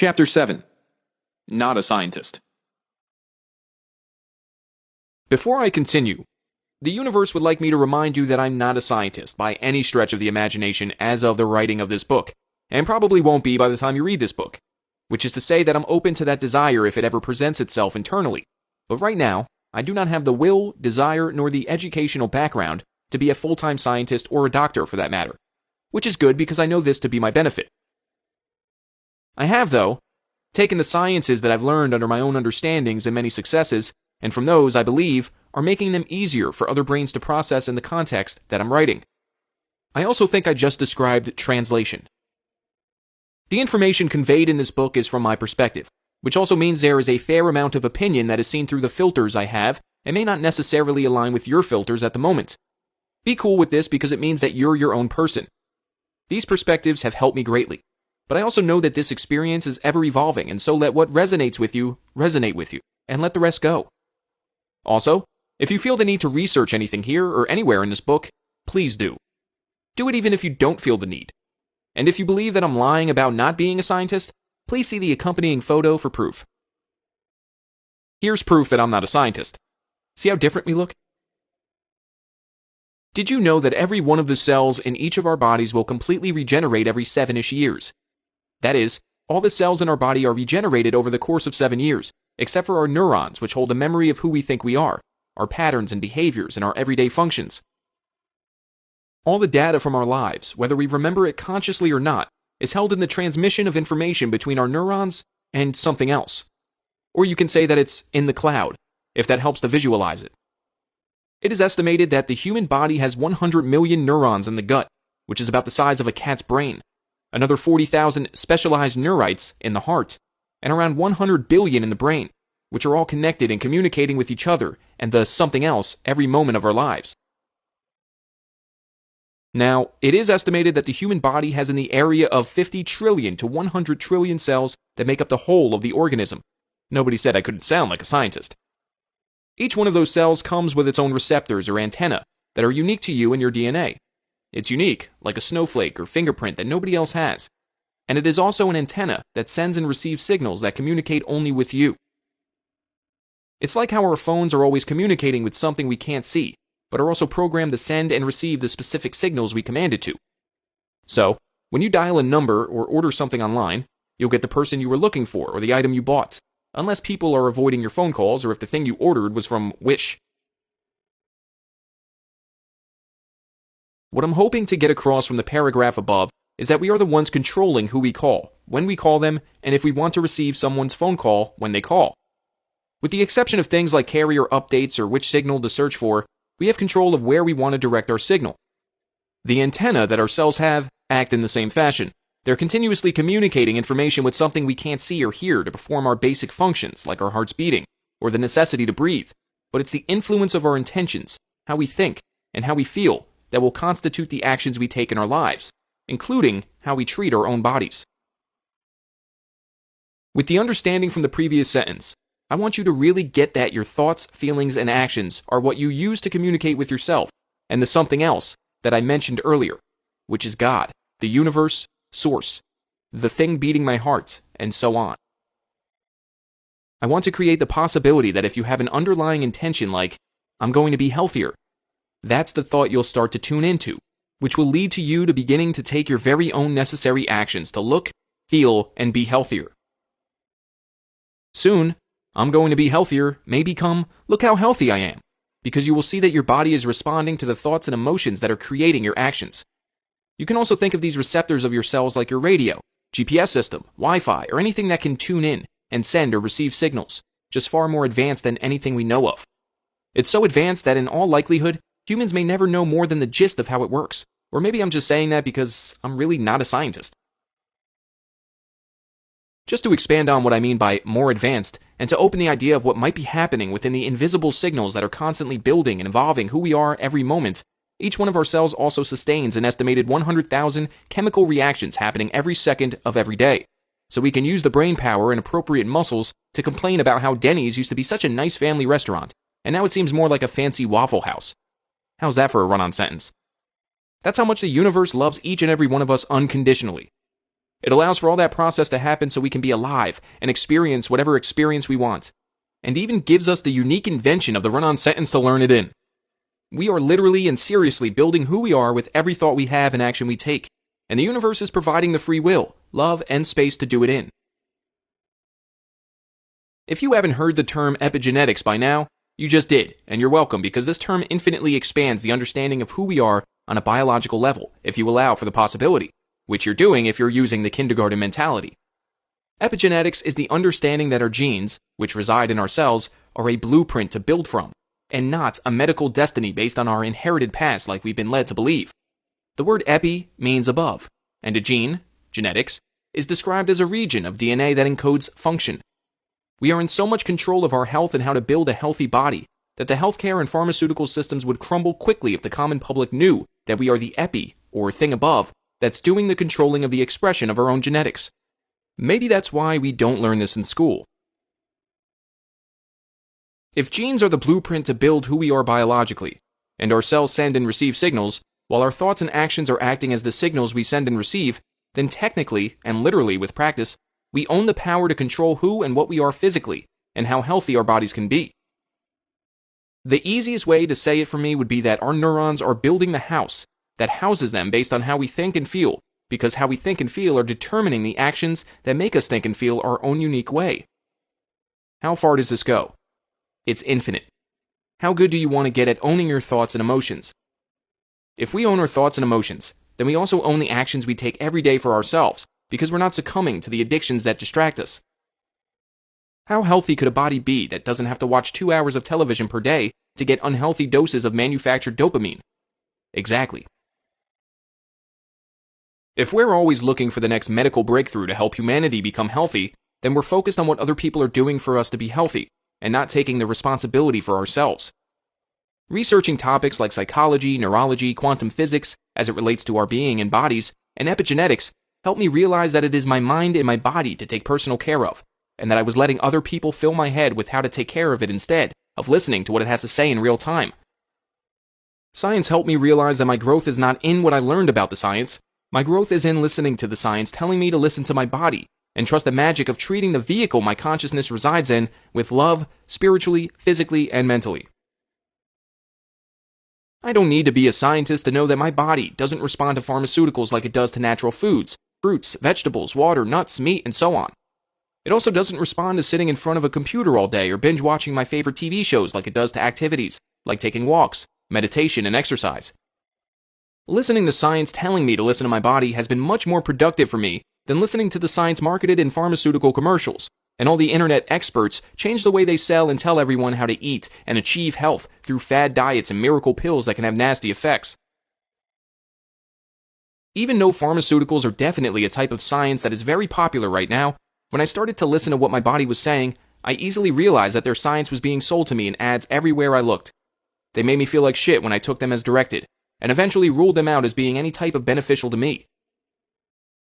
Chapter 7. Not a Scientist. Before I continue, the universe would like me to remind you that I'm not a scientist by any stretch of the imagination as of the writing of this book, and probably won't be by the time you read this book, which is to say that I'm open to that desire if it ever presents itself internally, but right now, I do not have the will, desire, nor the educational background to be a full-time scientist or a doctor for that matter, which is good because I know this to be my benefit. I have, though, taken the sciences that I've learned under my own understandings and many successes, and from those, I believe, are making them easier for other brains to process in the context that I'm writing. I also think I just described translation. The information conveyed in this book is from my perspective, which also means there is a fair amount of opinion that is seen through the filters I have and may not necessarily align with your filters at the moment. Be cool with this because it means that you're your own person. These perspectives have helped me greatly. But I also know that this experience is ever evolving, and so let what resonates with you resonate with you, and let the rest go. Also, if you feel the need to research anything here or anywhere in this book, please do. Do it even if you don't feel the need. And if you believe that I'm lying about not being a scientist, please see the accompanying photo for proof. Here's proof that I'm not a scientist. See how different we look? Did you know that every one of the cells in each of our bodies will completely regenerate every 7-ish years? That is, all the cells in our body are regenerated over the course of 7 years, except for our neurons, which hold the memory of who we think we are, our patterns and behaviors, and our everyday functions. All the data from our lives, whether we remember it consciously or not, is held in the transmission of information between our neurons and something else. Or you can say that it's in the cloud, if that helps to visualize it. It is estimated that the human body has 100 million neurons in the gut, which is about the size of a cat's brain. Another 40,000 specialized neurites in the heart, and around 100 billion in the brain, which are all connected and communicating with each other and the something else every moment of our lives. Now, it is estimated that the human body has in the area of 50 trillion to 100 trillion cells that make up the whole of the organism. Nobody said I couldn't sound like a scientist. Each one of those cells comes with its own receptors or antenna that are unique to you and your DNA. It's unique, like a snowflake or fingerprint that nobody else has. And it is also an antenna that sends and receives signals that communicate only with you. It's like how our phones are always communicating with something we can't see, but are also programmed to send and receive the specific signals we command it to. So, when you dial a number or order something online, you'll get the person you were looking for or the item you bought, unless people are avoiding your phone calls or if the thing you ordered was from Wish. What I'm hoping to get across from the paragraph above is that we are the ones controlling who we call, when we call them, and if we want to receive someone's phone call when they call. With the exception of things like carrier updates or which signal to search for, we have control of where we want to direct our signal. The antenna that our cells have act in the same fashion. They're continuously communicating information with something we can't see or hear to perform our basic functions, like our hearts beating, or the necessity to breathe. But it's the influence of our intentions, how we think, and how we feel, that will constitute the actions we take in our lives, including how we treat our own bodies. With the understanding from the previous sentence, I want you to really get that your thoughts, feelings, and actions are what you use to communicate with yourself, and the something else that I mentioned earlier, which is God, the universe, source, the thing beating my heart, and so on. I want to create the possibility that if you have an underlying intention like, I'm going to be healthier, that's the thought you'll start to tune into, which will lead to you to beginning to take your very own necessary actions to look, feel, and be healthier. Soon, I'm going to be healthier may become, look how healthy I am, because you will see that your body is responding to the thoughts and emotions that are creating your actions. You can also think of these receptors of your cells like your radio, GPS system, Wi-Fi, or anything that can tune in and send or receive signals, just far more advanced than anything we know of. It's so advanced that in all likelihood, humans may never know more than the gist of how it works. Or maybe I'm just saying that because I'm really not a scientist. Just to expand on what I mean by more advanced, and to open the idea of what might be happening within the invisible signals that are constantly building and evolving who we are every moment, each one of our cells also sustains an estimated 100,000 chemical reactions happening every second of every day. So we can use the brain power and appropriate muscles to complain about how Denny's used to be such a nice family restaurant, and now it seems more like a fancy Waffle House. How's that for a run-on sentence? That's how much the universe loves each and every one of us unconditionally. It allows for all that process to happen so we can be alive and experience whatever experience we want, and even gives us the unique invention of the run-on sentence to learn it in. We are literally and seriously building who we are with every thought we have and action we take, and the universe is providing the free will, love, and space to do it in. If you haven't heard the term epigenetics by now, you just did, and you're welcome, because this term infinitely expands the understanding of who we are on a biological level, if you allow for the possibility, which you're doing if you're using the kindergarten mentality. Epigenetics is the understanding that our genes, which reside in our cells, are a blueprint to build from, and not a medical destiny based on our inherited past like we've been led to believe. The word epi means above, and a gene, genetics, is described as a region of DNA that encodes function. We are in so much control of our health and how to build a healthy body that the healthcare and pharmaceutical systems would crumble quickly if the common public knew that we are the epi, or thing above, that's doing the controlling of the expression of our own genetics. Maybe that's why we don't learn this in school. If genes are the blueprint to build who we are biologically, and our cells send and receive signals, while our thoughts and actions are acting as the signals we send and receive, then technically, and literally with practice, we own the power to control who and what we are physically, and how healthy our bodies can be. The easiest way to say it for me would be that our neurons are building the house that houses them based on how we think and feel, because how we think and feel are determining the actions that make us think and feel our own unique way. How far does this go? It's infinite. How good do you want to get at owning your thoughts and emotions? If we own our thoughts and emotions, then we also own the actions we take every day for ourselves, because we're not succumbing to the addictions that distract us. How healthy could a body be that doesn't have to watch 2 hours of television per day to get unhealthy doses of manufactured dopamine? Exactly. If we're always looking for the next medical breakthrough to help humanity become healthy, then we're focused on what other people are doing for us to be healthy, and not taking the responsibility for ourselves. Researching topics like psychology, neurology, quantum physics, as it relates to our being and bodies, and epigenetics helped me realize that it is my mind and my body to take personal care of, and that I was letting other people fill my head with how to take care of it instead of listening to what it has to say in real time. Science helped me realize that my growth is not in what I learned about the science. My growth is in listening to the science telling me to listen to my body, and trust the magic of treating the vehicle my consciousness resides in with love, spiritually, physically, and mentally. I don't need to be a scientist to know that my body doesn't respond to pharmaceuticals like it does to natural foods, fruits, vegetables, water, nuts, meat, and so on. It also doesn't respond to sitting in front of a computer all day or binge watching my favorite TV shows like it does to activities like taking walks, meditation, and exercise. Listening to science telling me to listen to my body has been much more productive for me than listening to the science marketed in pharmaceutical commercials, and all the internet experts change the way they sell and tell everyone how to eat and achieve health through fad diets and miracle pills that can have nasty effects. Even though pharmaceuticals are definitely a type of science that is very popular right now, when I started to listen to what my body was saying, I easily realized that their science was being sold to me in ads everywhere I looked. They made me feel like shit when I took them as directed, and eventually ruled them out as being any type of beneficial to me.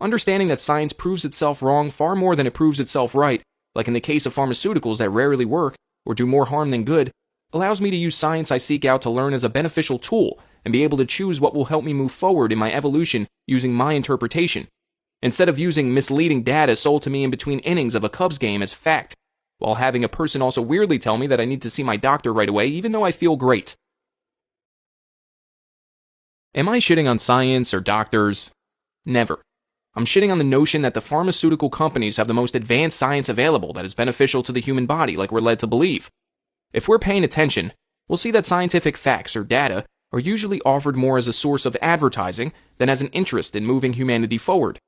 Understanding that science proves itself wrong far more than it proves itself right, like in the case of pharmaceuticals that rarely work or do more harm than good, allows me to use science I seek out to learn as a beneficial tool and be able to choose what will help me move forward in my evolution using my interpretation, instead of using misleading data sold to me in between innings of a Cubs game as fact, while having a person also weirdly tell me that I need to see my doctor right away even though I feel great. Am I shitting on science or doctors? Never. I'm shitting on the notion that the pharmaceutical companies have the most advanced science available that is beneficial to the human body like we're led to believe. If we're paying attention, we'll see that scientific facts or data are usually offered more as a source of advertising than as an interest in moving humanity forward.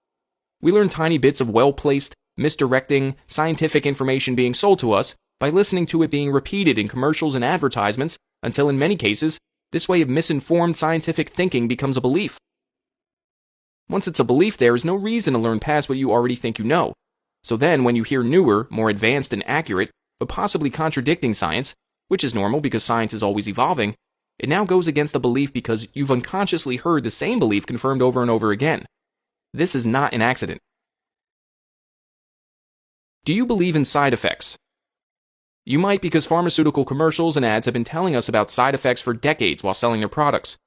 We learn tiny bits of well-placed, misdirecting, scientific information being sold to us by listening to it being repeated in commercials and advertisements until in many cases, this way of misinformed scientific thinking becomes a belief. Once it's a belief, there is no reason to learn past what you already think you know. So then, when you hear newer, more advanced and accurate, but possibly contradicting science, which is normal because science is always evolving, it now goes against the belief because you've unconsciously heard the same belief confirmed over and over again. This is not an accident. Do you believe in side effects? You might, because pharmaceutical commercials and ads have been telling us about side effects for decades while selling their products.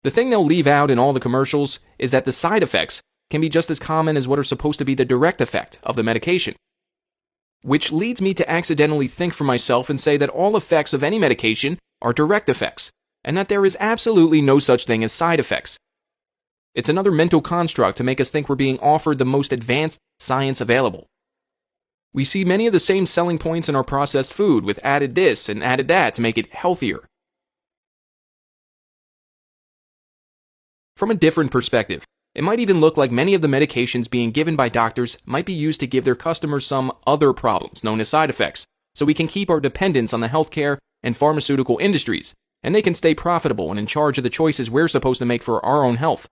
The thing they'll leave out in all the commercials is that the side effects can be just as common as what are supposed to be the direct effect of the medication. Which leads me to accidentally think for myself and say that all effects of any medication are direct effects, and that there is absolutely no such thing as side effects. It's another mental construct to make us think we're being offered the most advanced science available. We see many of the same selling points in our processed food, with added this and added that to make it healthier. From a different perspective, it might even look like many of the medications being given by doctors might be used to give their customers some other problems known as side effects, so we can keep our dependence on the healthcare and pharmaceutical industries, and they can stay profitable and in charge of the choices we're supposed to make for our own health.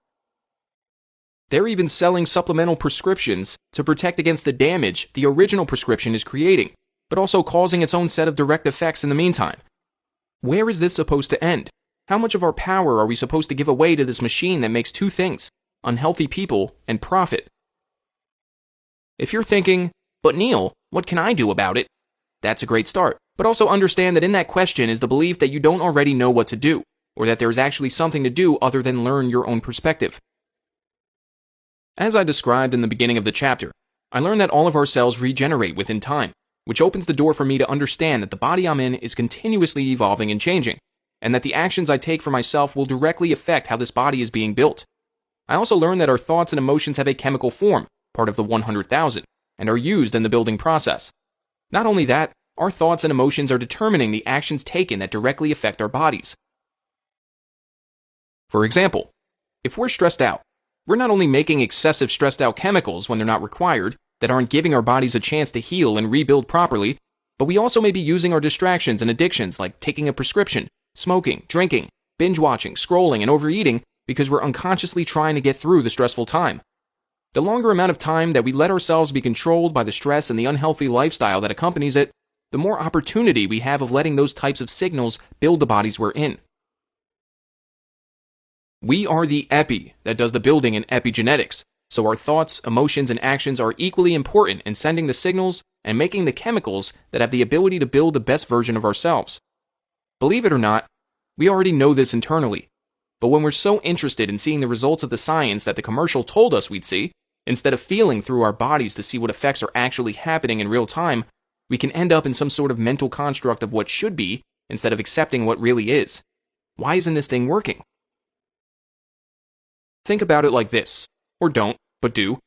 They're even selling supplemental prescriptions to protect against the damage the original prescription is creating, but also causing its own set of direct effects in the meantime. Where is this supposed to end? How much of our power are we supposed to give away to this machine that makes two things: unhealthy people and profit? If you're thinking, but Neil, what can I do about it? That's a great start, but also understand that in that question is the belief that you don't already know what to do, or that there's actually something to do other than learn your own perspective. As I described in the beginning of the chapter, I learned that all of our cells regenerate within time, which opens the door for me to understand that the body I'm in is continuously evolving and changing, and that the actions I take for myself will directly affect how this body is being built. I also learned that our thoughts and emotions have a chemical form, part of the 100,000, and are used in the building process. Not only that, our thoughts and emotions are determining the actions taken that directly affect our bodies. For example, if we're stressed out, we're not only making excessive stressed out chemicals when they're not required, that aren't giving our bodies a chance to heal and rebuild properly, but we also may be using our distractions and addictions like taking a prescription, smoking, drinking, binge watching, scrolling, and overeating because we're unconsciously trying to get through the stressful time. The longer amount of time that we let ourselves be controlled by the stress and the unhealthy lifestyle that accompanies it, the more opportunity we have of letting those types of signals build the bodies we're in. We are the epi that does the building in epigenetics, so our thoughts, emotions, and actions are equally important in sending the signals and making the chemicals that have the ability to build the best version of ourselves. Believe it or not, we already know this internally, but when we're so interested in seeing the results of the science that the commercial told us we'd see, instead of feeling through our bodies to see what effects are actually happening in real time, we can end up in some sort of mental construct of what should be instead of accepting what really is. Why isn't this thing working? Think about it like this, or don't, but do.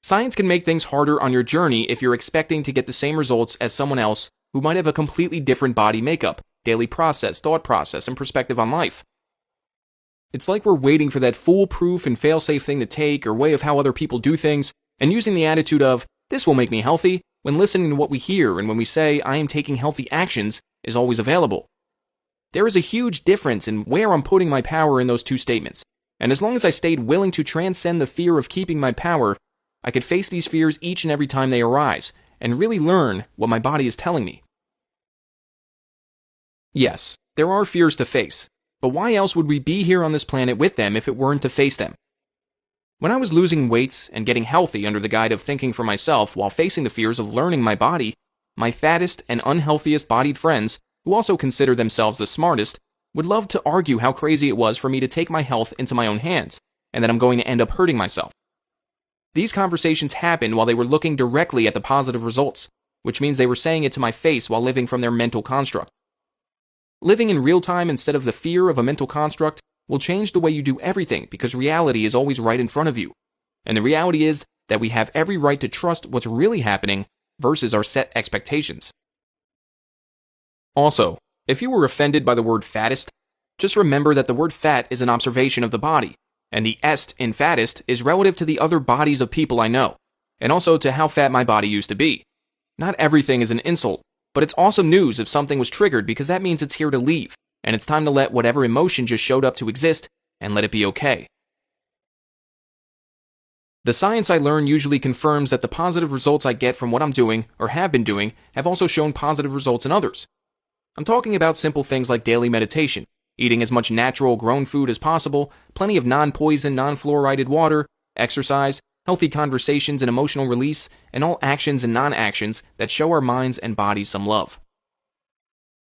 Science can make things harder on your journey if you're expecting to get the same results as someone else who might have a completely different body makeup, daily process, thought process, and perspective on life. It's like we're waiting for that foolproof and fail-safe thing to take or way of how other people do things, and using the attitude of, this will make me healthy, when listening to what we hear and when we say, I am taking healthy actions, is always available. There is a huge difference in where I'm putting my power in those two statements. And as long as I stayed willing to transcend the fear of keeping my power, I could face these fears each and every time they arise, and really learn what my body is telling me. Yes, there are fears to face, but why else would we be here on this planet with them if it weren't to face them? When I was losing weight and getting healthy under the guise of thinking for myself while facing the fears of learning my body, my fattest and unhealthiest bodied friends, who also consider themselves the smartest, would love to argue how crazy it was for me to take my health into my own hands, and that I'm going to end up hurting myself. These conversations happened while they were looking directly at the positive results, which means they were saying it to my face while living from their mental construct. Living in real time instead of the fear of a mental construct will change the way you do everything because reality is always right in front of you. And the reality is that we have every right to trust what's really happening versus our set expectations. Also, if you were offended by the word fattest, just remember that the word fat is an observation of the body, and the est in fattest is relative to the other bodies of people I know, and also to how fat my body used to be. Not everything is an insult, but it's awesome news if something was triggered because that means it's here to leave, and it's time to let whatever emotion just showed up to exist and let it be okay. The science I learn usually confirms that the positive results I get from what I'm doing or have been doing have also shown positive results in others. I'm talking about simple things like daily meditation, eating as much natural grown food as possible, plenty of non-poison, non-fluoridated water, exercise, healthy conversations and emotional release, and all actions and non-actions that show our minds and bodies some love.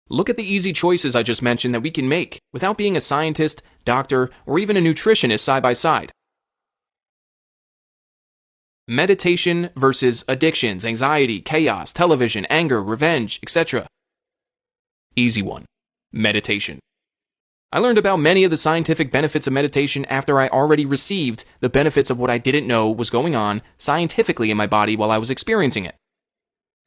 Look at the easy choices I just mentioned that we can make without being a scientist, doctor, or even a nutritionist side by side. Meditation versus addictions, anxiety, chaos, television, anger, revenge, etc. Easy one. Meditation. I learned about many of the scientific benefits of meditation after I already received the benefits of what I didn't know was going on scientifically in my body while I was experiencing it.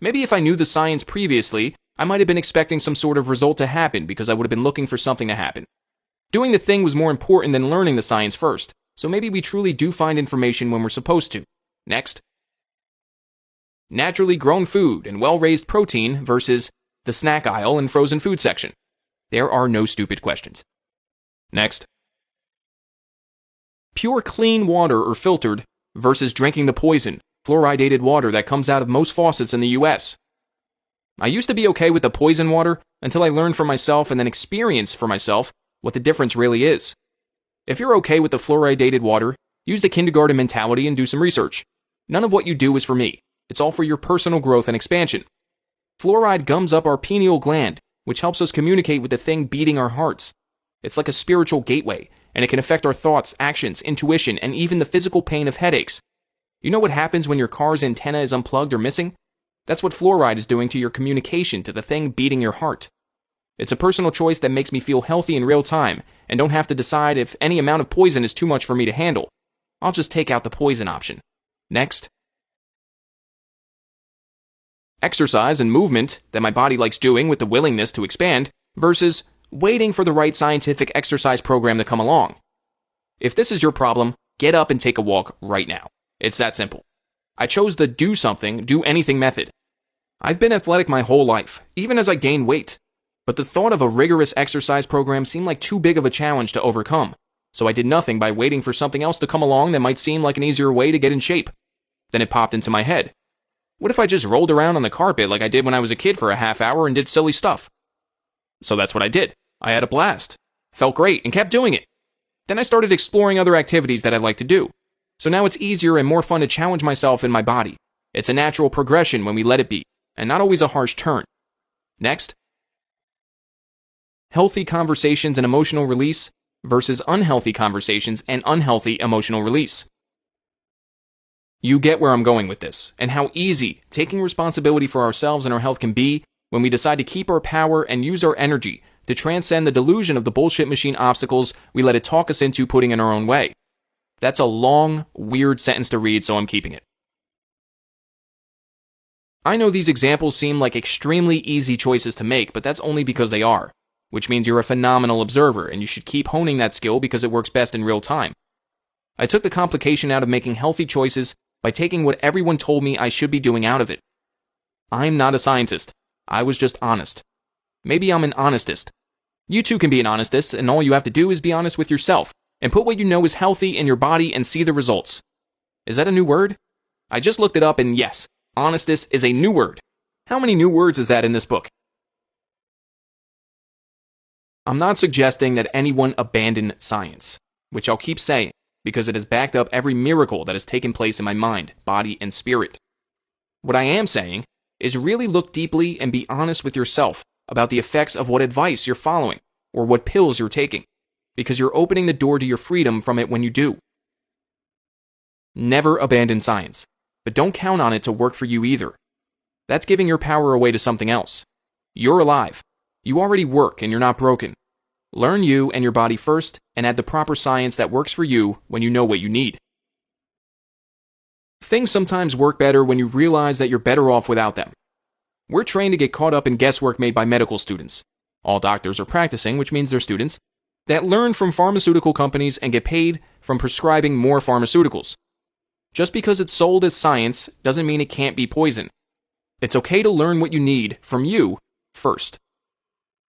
Maybe if I knew the science previously, I might have been expecting some sort of result to happen because I would have been looking for something to happen. Doing the thing was more important than learning the science first, so maybe we truly do find information when we're supposed to. Next. Naturally grown food and well-raised protein versus the snack aisle and frozen food section. There are no stupid questions. Next. Pure clean water or filtered versus drinking the poison, fluoridated water that comes out of most faucets in the US. I used to be okay with the poison water until I learned for myself and then experienced for myself what the difference really is. If you're okay with the fluoridated water, use the kindergarten mentality and do some research. None of what you do is for me. It's all for your personal growth and expansion. Fluoride gums up our pineal gland, which helps us communicate with the thing beating our hearts. It's like a spiritual gateway, and it can affect our thoughts, actions, intuition, and even the physical pain of headaches. You know what happens when your car's antenna is unplugged or missing? That's what fluoride is doing to your communication to the thing beating your heart. It's a personal choice that makes me feel healthy in real time, and don't have to decide if any amount of poison is too much for me to handle. I'll just take out the poison option. Next. Exercise and movement that my body likes doing with the willingness to expand versus waiting for the right scientific exercise program to come along. If this is your problem, get up and take a walk right now. It's that simple. I chose the do something, do anything method. I've been athletic my whole life, even as I gained weight. But the thought of a rigorous exercise program seemed like too big of a challenge to overcome. So I did nothing by waiting for something else to come along that might seem like an easier way to get in shape. Then it popped into my head. What if I just rolled around on the carpet like I did when I was a kid for a half hour and did silly stuff? So that's what I did. I had a blast. Felt great and kept doing it. Then I started exploring other activities that I'd like to do. So now it's easier and more fun to challenge myself in my body. It's a natural progression when we let it be, and not always a harsh turn. Next. Healthy conversations and emotional release versus unhealthy conversations and unhealthy emotional release. You get where I'm going with this, and how easy taking responsibility for ourselves and our health can be when we decide to keep our power and use our energy to transcend the delusion of the bullshit machine obstacles we let it talk us into putting in our own way. That's a long, weird sentence to read, so I'm keeping it. I know these examples seem like extremely easy choices to make, but that's only because they are, which means you're a phenomenal observer, and you should keep honing that skill because it works best in real time. I took the complication out of making healthy choices by taking what everyone told me I should be doing out of it. I'm not a scientist. I was just honest. Maybe I'm an honestist. You too can be an honestist, and all you have to do is be honest with yourself, and put what you know is healthy in your body and see the results. Is that a new word? I just looked it up, and yes, honestist is a new word. How many new words is that in this book? I'm not suggesting that anyone abandon science, which I'll keep saying, because it has backed up every miracle that has taken place in my mind, body, and spirit. What I am saying is really look deeply and be honest with yourself about the effects of what advice you're following or what pills you're taking, because you're opening the door to your freedom from it when you do. Never abandon science, but don't count on it to work for you either. That's giving your power away to something else. You're alive. You already work and you're not broken. Learn you and your body first and add the proper science that works for you when you know what you need. Things sometimes work better when you realize that you're better off without them. We're trained to get caught up in guesswork made by medical students. All doctors are practicing, which means they're students, that learn from pharmaceutical companies and get paid from prescribing more pharmaceuticals. Just because it's sold as science doesn't mean it can't be poison. It's okay to learn what you need from you first.